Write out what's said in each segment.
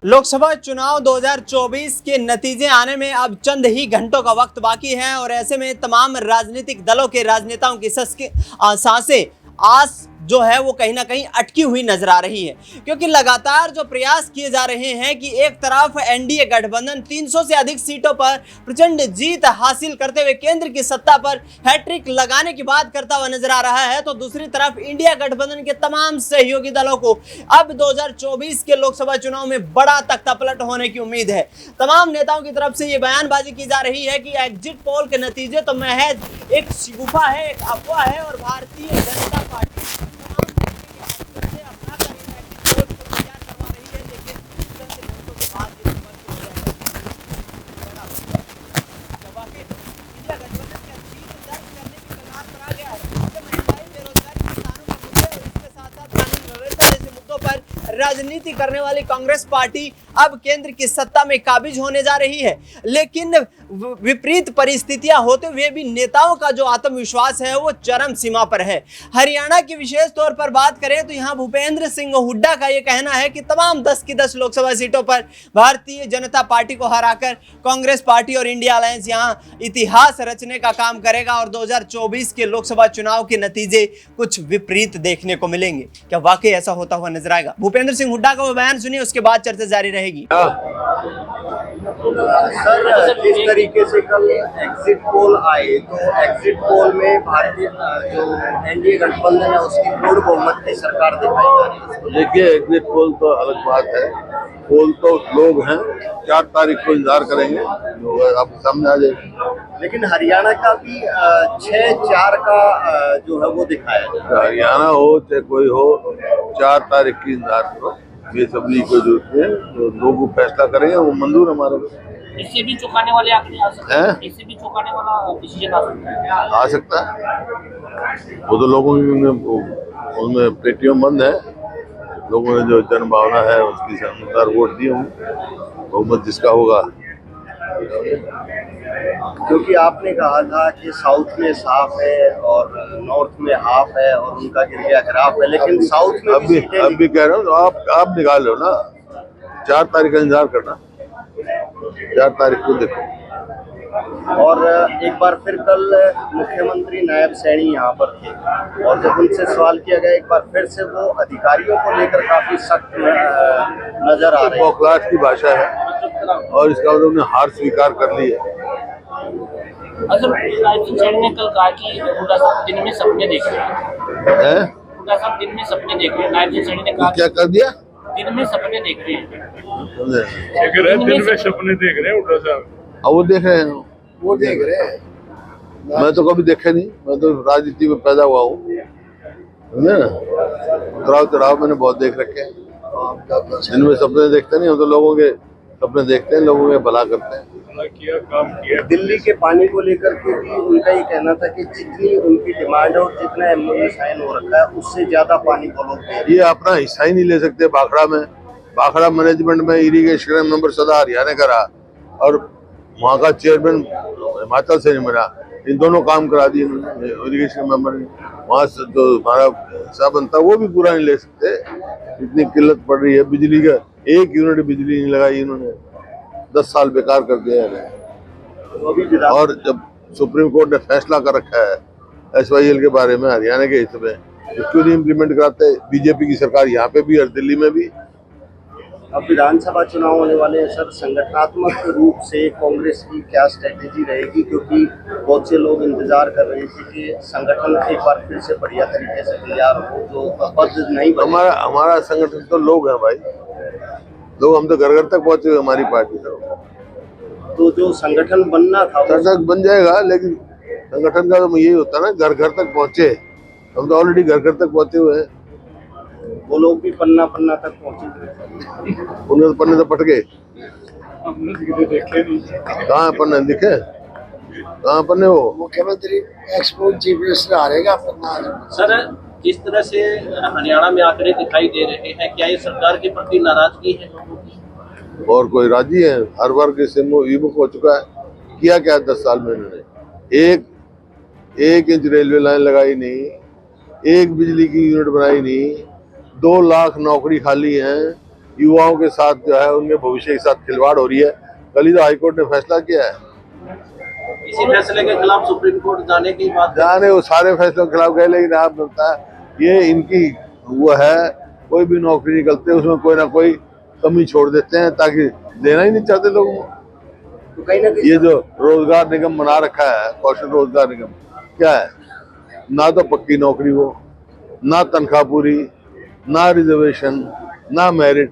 लोकसभा चुनाव 2024 के नतीजे आने में अब चंद ही घंटों का वक्त बाकी है और ऐसे में तमाम राजनीतिक दलों के राजनेताओं की सांसें आस जो है वो कहीं ना कहीं अटकी हुई नजर आ रही है, क्योंकि लगातार जो प्रयास किए जा रहे हैं कि एक तरफ एनडीए गठबंधन 300 से अधिक सीटों पर प्रचंड जीत हासिल करते हुए केंद्र की सत्ता पर हैट्रिक लगाने की बात करता हुआ नजर आ रहा है, तो दूसरी तरफ इंडिया गठबंधन के तमाम सहयोगी दलों को अब 2024 के लोकसभा चुनाव में बड़ा तख्तापलट होने की उम्मीद है। तमाम नेताओं की तरफ से ये बयानबाजी की जा रही है कि एग्जिट पोल के नतीजे तो महज एक शिगुफा है, एक अफवाह है और भारतीय जनता पार्टी राजनीति करने वाली कांग्रेस पार्टी अब केंद्र की सत्ता में काबिज होने जा रही है, लेकिन विपरीत परिस्थितियां होते हुए भी नेताओं का जो आत्मविश्वास है वो चरम सीमा पर है। हरियाणा की विशेष तौर पर बात करें तो यहां भूपेंद्र सिंह हुड्डा का यह कहना है कि तमाम 10 की 10 लोकसभा सीटों पर भारतीय जनता पार्टी को हराकर कांग्रेस पार्टी और इंडिया अलायंस यहां इतिहास रचने का काम करेगा और 2024 के लोकसभा चुनाव के नतीजे कुछ विपरीत देखने को मिलेंगे। क्या वाकई ऐसा होता हुआ नजर आएगा? भूपेंद्र सिंह हुड्डा का वो बयान सुनिए, उसके बाद चर्चा जारी रहेगी। सर, जिस तरीके से कल एग्जिट पोल आए तो एग्जिट पोल में भारतीय जो एनडीए गठबंधन है उसकी पूर्ण बहुमत की सरकार दिखाई जा रही है। देखिए, एग्जिट पोल तो अलग बात है, पोल तो लोग हैं, 4 तारीख को इंतजार करेंगे, आपके सामने आ जाएगा। लेकिन हरियाणा का भी 6-4 का जो है वो दिखाया है। हरियाणा हो चाहे कोई हो, 4 तारीख की इंतजार करो, ये सब नहीं कोई जरूरत है, तो लोग फैसला करेंगे, वो मंजूर हमारे को। इससे भी चौंकाने वाले आंकड़े आ सकते हैं, इससे भी चौंकाने वाला डिसीजन आ सकता है। वो तो लोगों की उनमें पेटियां बंद है, लोगों ने जो जन भावना है उसके अनुसार वोट दिए होंगे, बहुमत जिसका होगा। क्योंकि आपने कहा था कि साउथ में साफ है और नॉर्थ में हाफ है और उनका गिर गया ग्राफ है, लेकिन साउथ में अब भी कह रहा हूँ, आप निकाल लो ना, 4 तारीख का इंतजार करना, 4 तारीख को देखो। और एक बार फिर कल मुख्यमंत्री नायब सैनी यहाँ पर थे और जब उनसे सवाल किया गया एक बार फिर से, वो अधिकारियों को लेकर काफी सख्त नजर आ रहे हैं। बौखलाहट की भाषा है और इसका मतलब उन्होंने हार स्वीकार कर ली है। नायब सैनी ने कल कहा कि हुड्डा साहब दिन में सपने देख रहे हैं। हुड्डा साहब दिन में सपने देख रहे हैं, नायब सैनी ने कहा। क्या कर दिया? दिन में सपने देख रहे हैं। दिन में सपने देख रहे हैं हुड्डा साहब। वो देख रहे हैं, वो देख रहे हैं। मैं तो कभी देखा नहीं, मैं तो राजनीति में पैदा हुआ हूँ, समझे ना। उतराव चढ़ाव मैंने बहुत देख रखे हैं, जिनमें सपने देखते नहीं, हम तो लोगों के सपने देखते हैं, लोगों के भला करते हैं। काम किया। दिल्ली के पानी को लेकर के भी उनका ये कहना था कि जितनी उनकी डिमांड है और जितना एमओयू साइन हो रखा है उससे ज्यादा पानी को लोग दे। ये अपना हिस्सा ही नहीं ले सकते। भाखड़ा मैनेजमेंट में इरिगेशन मेंबर सदा हरियाणा का रहा और वहाँ का चेयरमैन हिमाचल से नहीं बना, इन दोनों काम करा दिए इरिगेशन मेंबर ने। वहाँ से जो हमारा हिस्सा बनता वो भी पूरा नहीं ले सकते, इतनी किल्लत पड़ रही है। बिजली का 1 यूनिट बिजली नहीं लगाई इन्होंने, 10 साल बेकार कर दिया है। और जब सुप्रीम कोर्ट ने फैसला कर रखा है SYL के बारे में हरियाणा के हिस्से में, तो क्यों नहीं इम्प्लीमेंट कराते? बीजेपी की सरकार यहाँ पे भी और दिल्ली में भी। अब विधानसभा चुनाव होने वाले हैं सर, संगठनात्मक रूप से कांग्रेस की क्या स्ट्रेटेजी रहेगी? क्योंकि बहुत से लोग इंतजार कर रहे थे कि संगठन एक बार फिर से बढ़िया तरीके से तैयार हो, जो पद नहीं बने। हमारा संगठन तो लोग हैं भाई, लोग, हम तो घर घर तक पहुंचे हुए हमारी पार्टी तो जो संगठन बनना था तक बन जाएगा, लेकिन संगठन का तो यही होता है ना, घर घर तक पहुंचे। हम तो ऑलरेडी घर घर तक पहुंचे हुए हैं। वो लोग भी पन्ना तक पहुंचे, उन्हें तो पन्ने तो पट गए। देखे नहीं, कहाँ पन्ने दिखे? कहाँ पन्ने? वो मुख्यमंत्री एक्सपोर्ट चीफ मिनिस्टर हारेगा पन्ना। सर, जिस तरह से हरियाणा में आंकड़े दिखाई दे रहे हैं, क्या ये सरकार के प्रति नाराजगी है लोगों की? और कोई राजी है? हर वर्ग से विमुख हो चुका है। किया क्या 10 साल में इन्होंने? एक इंच रेलवे लाइन लगाई नहीं, एक बिजली की यूनिट बनाई नहीं, 2 लाख नौकरी खाली हैं, युवाओं के साथ जो है उनके भविष्य के साथ खिलवाड़ हो रही है। कल ही तो हाईकोर्ट ने फैसला किया है। इसी फैसले के खिलाफ सुप्रीम कोर्ट जाने की बात जाने वो सारे फैसलों के खिलाफ गए, लेकिन आप लगता है ये इनकी वो है, कोई भी नौकरी निकलते है उसमें कोई ना कोई कमी छोड़ देते हैं ताकि देना ही नहीं चाहते लोगों को। तो कहीं ना कहीं ये जो रोजगार निगम बना रखा है, कौशल रोजगार निगम, क्या है? ना तो पक्की नौकरी हो, ना तनख्वाह पूरी, ना रिजर्वेशन, ना मेरिट,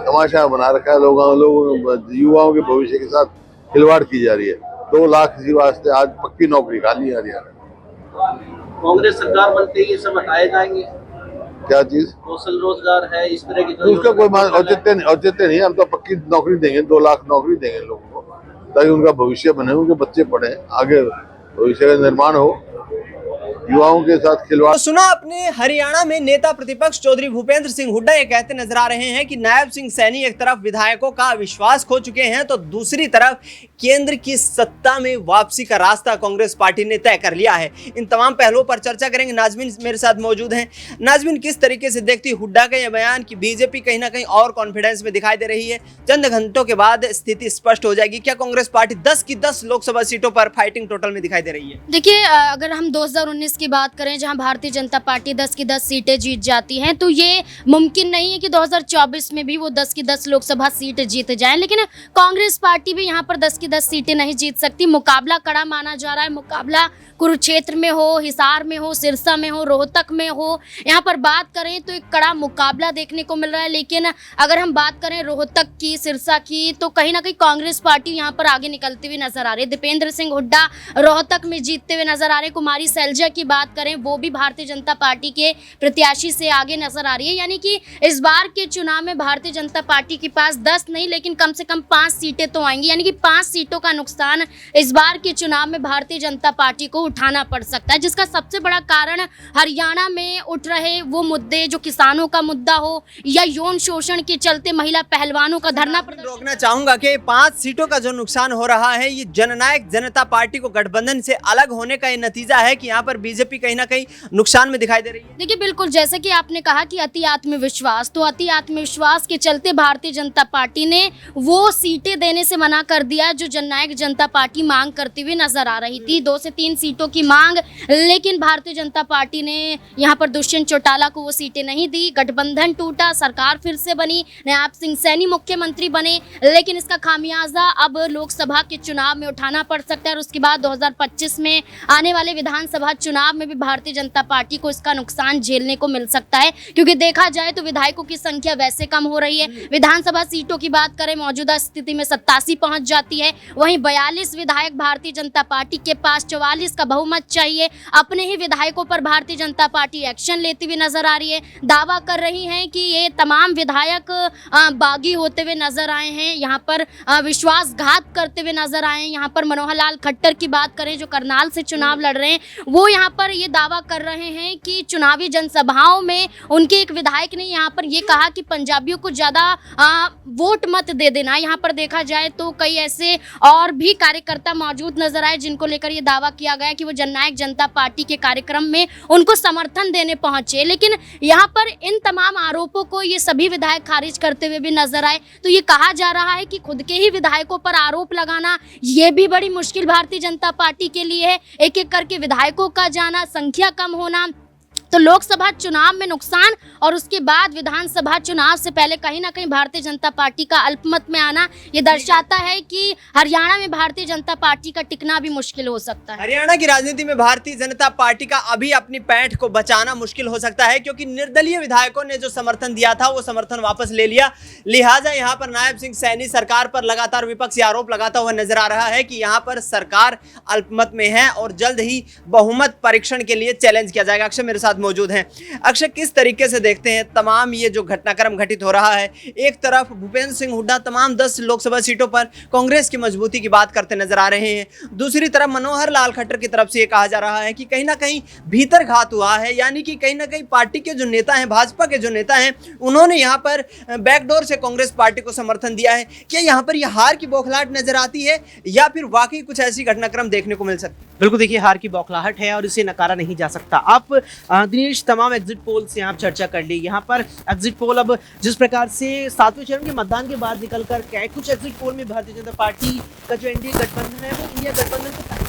तमाशा बना रखा है। लोगों युवाओं के भविष्य के साथ खिलवाड़ की जा रही है। 2 लाख इसी वास्ते आज पक्की नौकरी खाली है हरियाणा में। कांग्रेस सरकार बनते ही ये सब हटाए जाएंगे। क्या चीज? कौशल रोजगार है, इस तरह की उसका कोई औचित्य नहीं। हम तो पक्की नौकरी देंगे, 2 लाख नौकरी देंगे लोगों को, ताकि उनका भविष्य बने, उनके बच्चे पढ़े, आगे भविष्य का निर्माण हो। युवाओं के साथ खिलवाड़। तो सुना अपने हरियाणा में नेता प्रतिपक्ष चौधरी भूपेंद्र सिंह हुड्डा ये कहते नजर आ रहे हैं कि नायब सिंह सैनी एक तरफ विधायकों का विश्वास खो चुके हैं तो दूसरी तरफ केंद्र की सत्ता में वापसी का रास्ता कांग्रेस पार्टी ने तय कर लिया है। इन तमाम पहलुओं पर चर्चा करेंगे। नाजमीन मेरे साथ मौजूद हैं। नाजमीन, किस तरीके से देखती हुड्डा का यह बयान कि बीजेपी कहीं ना कहीं और कॉन्फिडेंस में दिखाई दे रही है, चंद घंटों के बाद स्थिति स्पष्ट हो जाएगी? क्या कांग्रेस पार्टी 10 की 10 लोकसभा सीटों पर फाइटिंग टोटल में दिखाई दे रही है? देखिए, अगर हम 2019 की बात करें जहां भारतीय जनता पार्टी 10 की 10 सीटें जीत जाती हैं, तो ये मुमकिन नहीं है कि 2024 में भी वो 10 की 10 लोकसभा सीट जीत जाएं। लेकिन कांग्रेस पार्टी भी यहां पर 10 की 10 सीटें नहीं जीत सकती। मुकाबला कड़ा माना जा रहा है। मुकाबला कुरुक्षेत्र में हो, हिसार में हो, सिरसा में हो, रोहतक में हो, यहाँ पर बात करें तो एक कड़ा मुकाबला देखने को मिल रहा है। लेकिन अगर हम बात करें रोहतक की, सिरसा की, तो कहीं ना कहीं कांग्रेस पार्टी यहाँ पर आगे निकलती हुई नजर आ रही है। दीपेंद्र सिंह हुड्डा रोहतक में जीतते हुए नजर आ रहे हैं। कुमारी सैलजा की बात करें, वो भी भारतीय जनता पार्टी के प्रत्याशी से आगे नजर आ रही है। यानी कि इस बार के चुनाव में भारतीय जनता पार्टी के पास 10 नहीं लेकिन कम से कम 5 सीटें तो आएंगी। यानी कि 5 सीटों का नुकसान इस बार के चुनाव में भारतीय जनता पार्टी को उठाना पड़ सकता है, जिसका सबसे बड़ा कारण हरियाणा में उठ रहे वो मुद्दे, जो किसानों का मुद्दा हो या यौन शोषण के चलते महिला पहलवानों का धरना प्रदर्शन। रोकना चाहूंगा कि 5 सीटों का जो नुकसान हो रहा है, ये जननायक जनता पार्टी को गठबंधन से अलग होने का ये नतीजा है कि यहाँ पर बीजेपी कहीं ना कहीं नुकसान में दिखाई दे रही है। देखिए, बिल्कुल जैसे कि आपने कहा कि अति आत्मविश्वास, तो अति आत्मविश्वास के चलते भारतीय जनता पार्टी ने वो सीटें देने से मना कर दिया जो जननायक जनता पार्टी मांग करती हुई नजर आ रही थी। 2 से 3 सीटों की मांग, लेकिन भारतीय जनता पार्टी ने यहाँ पर दुष्यंत चौटाला को वो सीटें नहीं दी। गठबंधन टूटा, सरकार फिर से बनी, नायब सिंह सैनी मुख्यमंत्री बने, लेकिन इसका खामियाजा अब लोकसभा के चुनाव में उठाना पड़ सकता है। और उसके बाद 2025 में आने वाले विधानसभा चुनाव में भी भारतीय जनता पार्टी को इसका नुकसान झेलने को मिल सकता है, क्योंकि देखा जाए तो विधायकों की संख्या वैसे कम हो रही है। विधानसभा सीटों की बात करें, मौजूदा स्थिति में 87 पहुंच जाती है। वहीं 42 विधायक भारतीय जनता पार्टी के पास, 44 का बहुमत चाहिए। अपने ही विधायकों पर भारतीय जनता पार्टी एक्शन लेती हुई नजर आ रही है। दावा कर रही है कि ये तमाम विधायक बागी होते हुए नजर आए हैं, यहाँ पर विश्वासघात करते हुए नजर आए हैं। यहाँ पर मनोहर लाल खट्टर की बात करें जो करनाल से चुनाव लड़ रहे हैं, वो यहाँ पर ये दावा कर रहे हैं कि चुनावी जनसभाओं में उनके एक विधायक ने यहाँ पर ये कहा कि पंजाबियों को ज़्यादा वोट मत दे देना। यहाँ पर देखा जाए तो कई ऐसे और भी कार्यकर्ता मौजूद नजर आए जिनको लेकर ये दावा किया गया कि वो जननायक जनता पार्टी के कार्यक्रम में उनको समर्थन देने पहुंचे। लेकिन यहाँ पर इन तमाम आरोपों को ये सभी विधायक खारिज करते हुए भी नजर आए। तो ये कहा जा रहा है कि खुद के ही विधायकों पर आरोप लगाना ये भी बड़ी मुश्किल भारतीय जनता पार्टी के लिए है। एक एक करके विधायकों का जाना, संख्या कम होना, तो लोकसभा चुनाव में नुकसान और उसके बाद विधानसभा चुनाव से पहले कहीं ना कहीं भारतीय जनता पार्टी का अल्पमत में आना, ये दर्शाता है कि हरियाणा में भारतीय जनता पार्टी का टिकना भी मुश्किल हो सकता है। हरियाणा की राजनीति में भारतीय जनता पार्टी का अभी अपनी पैठ को बचाना मुश्किल हो सकता है, क्योंकि निर्दलीय विधायकों ने जो समर्थन दिया था वो समर्थन वापस ले लिया। लिहाजा यहाँ पर नायब सिंह सैनी सरकार पर लगातार विपक्षी आरोप लगाता हुआ नजर आ रहा है कि यहाँ पर सरकार अल्पमत में है और जल्द ही बहुमत परीक्षण के लिए चैलेंज किया जाएगा। अक्षय मेरे साथ मौजूद हैं। अक्षय, किस तरीके से देखते हैं तमाम ये जो घटनाक्रम घटित हो रहा है? एक तरफ भूपेंद्र सिंह हुड्डा तमाम 10 लोकसभा सीटों पर कांग्रेस की मजबूती की बात करते नजर आ रहे हैं, दूसरी तरफ मनोहर लाल खट्टर की तरफ से ये कहा जा रहा है कि कहीं ना कहीं भीतर घात हुआ है, यानी कि कहीं ना कहीं पार्टी के जो नेता हैं, भाजपा के जो नेता हैं, उन्होंने यहाँ पर बैकडोर से कांग्रेस पार्टी को समर्थन दिया है। क्या यहाँ पर यह हार की बौखलाहट नजर आती है या फिर वाकई कुछ ऐसी घटनाक्रम देखने को मिल सकती है? बिल्कुल, देखिए हार की बौखलाहट है और इसे नकारा नहीं जा सकता। आप दिनेश, तमाम एग्जिट पोल से आप चर्चा कर ली। यहाँ पर एग्जिट पोल अब जिस प्रकार से 7वें चरण के मतदान के बाद निकल कर के कुछ एग्जिट पोल में भारतीय जनता पार्टी का जो एनडीए गठबंधन है वो इंडिया गठबंधन को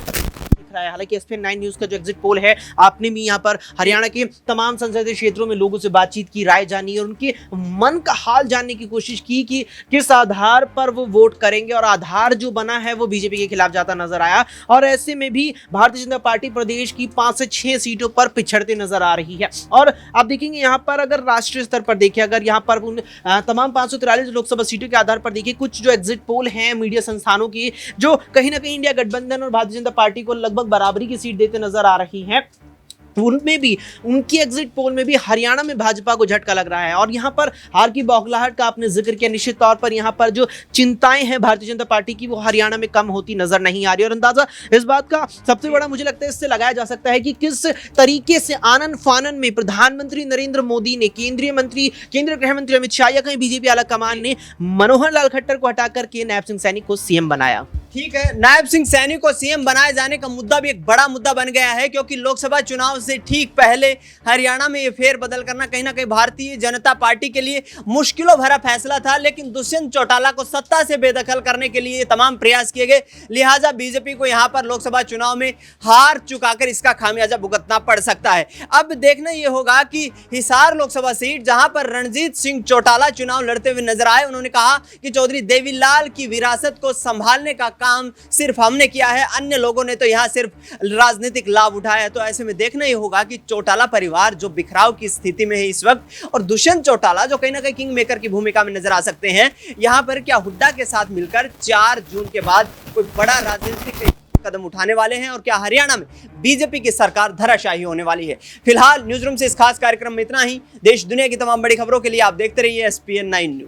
दिख रहा है। हालांकि SPN9 न्यूज का जो एग्जिट पोल है, आपने भी यहाँ पर हरियाणा के तमाम संसदीय क्षेत्रों में लोगों से बातचीत की, राय जानी और उनके मन का हाल जानने की कोशिश की कि किस आधार पर वो वोट करेंगे, और आधार जो बना है वो बीजेपी के खिलाफ जाता नजर आया। और ऐसे में भी भारतीय जनता पार्टी प्रदेश की 5 से 6 सीटों पर पिछड़ते नजर आ रही है। और आप देखेंगे यहाँ पर अगर राष्ट्रीय स्तर पर देखें, अगर यहाँ पर उन तमाम 543 लोकसभा सीटों के आधार पर देखिए, कुछ जो एग्जिट पोल हैं मीडिया संस्थानों की, जो कहीं ना कहीं इंडिया गठबंधन और भारतीय जनता पार्टी को लगभग बराबरी की सीट देते नजर आ रही हैं, उनमें भी, उनकी एग्जिट पोल में भी हरियाणा में भाजपा को झटका लग रहा है। और यहाँ पर हार की बौखलाहट का आपने जिक्र किया, निश्चित तौर पर यहाँ पर जो चिंताएं हैं भारतीय जनता पार्टी की वो हरियाणा में कम होती नजर नहीं आ रही। और अंदाजा इस बात का सबसे बड़ा मुझे लगता है इससे लगाया जा सकता है कि किस तरीके से आनन फानन में प्रधानमंत्री नरेंद्र मोदी ने, केंद्रीय गृह मंत्री अमित शाह या कहीं बीजेपी आला कमान ने मनोहर लाल खट्टर को हटाकर के नायब सिंह सैनी को सीएम बनाया। ठीक है, नायब सिंह सैनी को सीएम बनाए जाने का मुद्दा भी एक बड़ा मुद्दा बन गया है, क्योंकि लोकसभा चुनाव से ठीक पहले हरियाणा में ये फेरबदल करना कहीं ना कहीं भारतीय जनता पार्टी के लिए मुश्किलों भरा फैसला था। लेकिन दुष्यंत चौटाला को सत्ता से बेदखल करने के लिए तमाम प्रयास किए गए, लिहाजा बीजेपी को यहां पर लोकसभा चुनाव में हार चुकाकर इसका खामियाजा भुगतना पड़ सकता है। अब देखना यह होगा कि हिसार लोकसभा सीट, जहां पर रणजीत सिंह चौटाला चुनाव लड़ते हुए नजर आए, उन्होंने कहा कि चौधरी देवीलाल की विरासत को संभालने का काम सिर्फ हमने किया है, अन्य लोगों ने तो यहां सिर्फ राजनीतिक लाभ उठाया। तो ऐसे में देखना ही होगा कि चौटाला परिवार जो बिखराव की स्थिति में है इस वक्त, और दुष्यंत चौटाला जो कहीं ना कहीं किंग मेकर की भूमिका में नजर आ सकते हैं, यहां पर क्या हुड्डा के साथ मिलकर 4 जून के बाद कोई बड़ा राजनीतिक कदम उठाने वाले हैं, और क्या हरियाणा में बीजेपी की सरकार धराशायी होने वाली है। फिलहाल न्यूज रूम से इस खास कार्यक्रम में इतना ही। देश दुनिया की तमाम बड़ी खबरों के लिए आप देखते रहिए SPN9 न्यूज।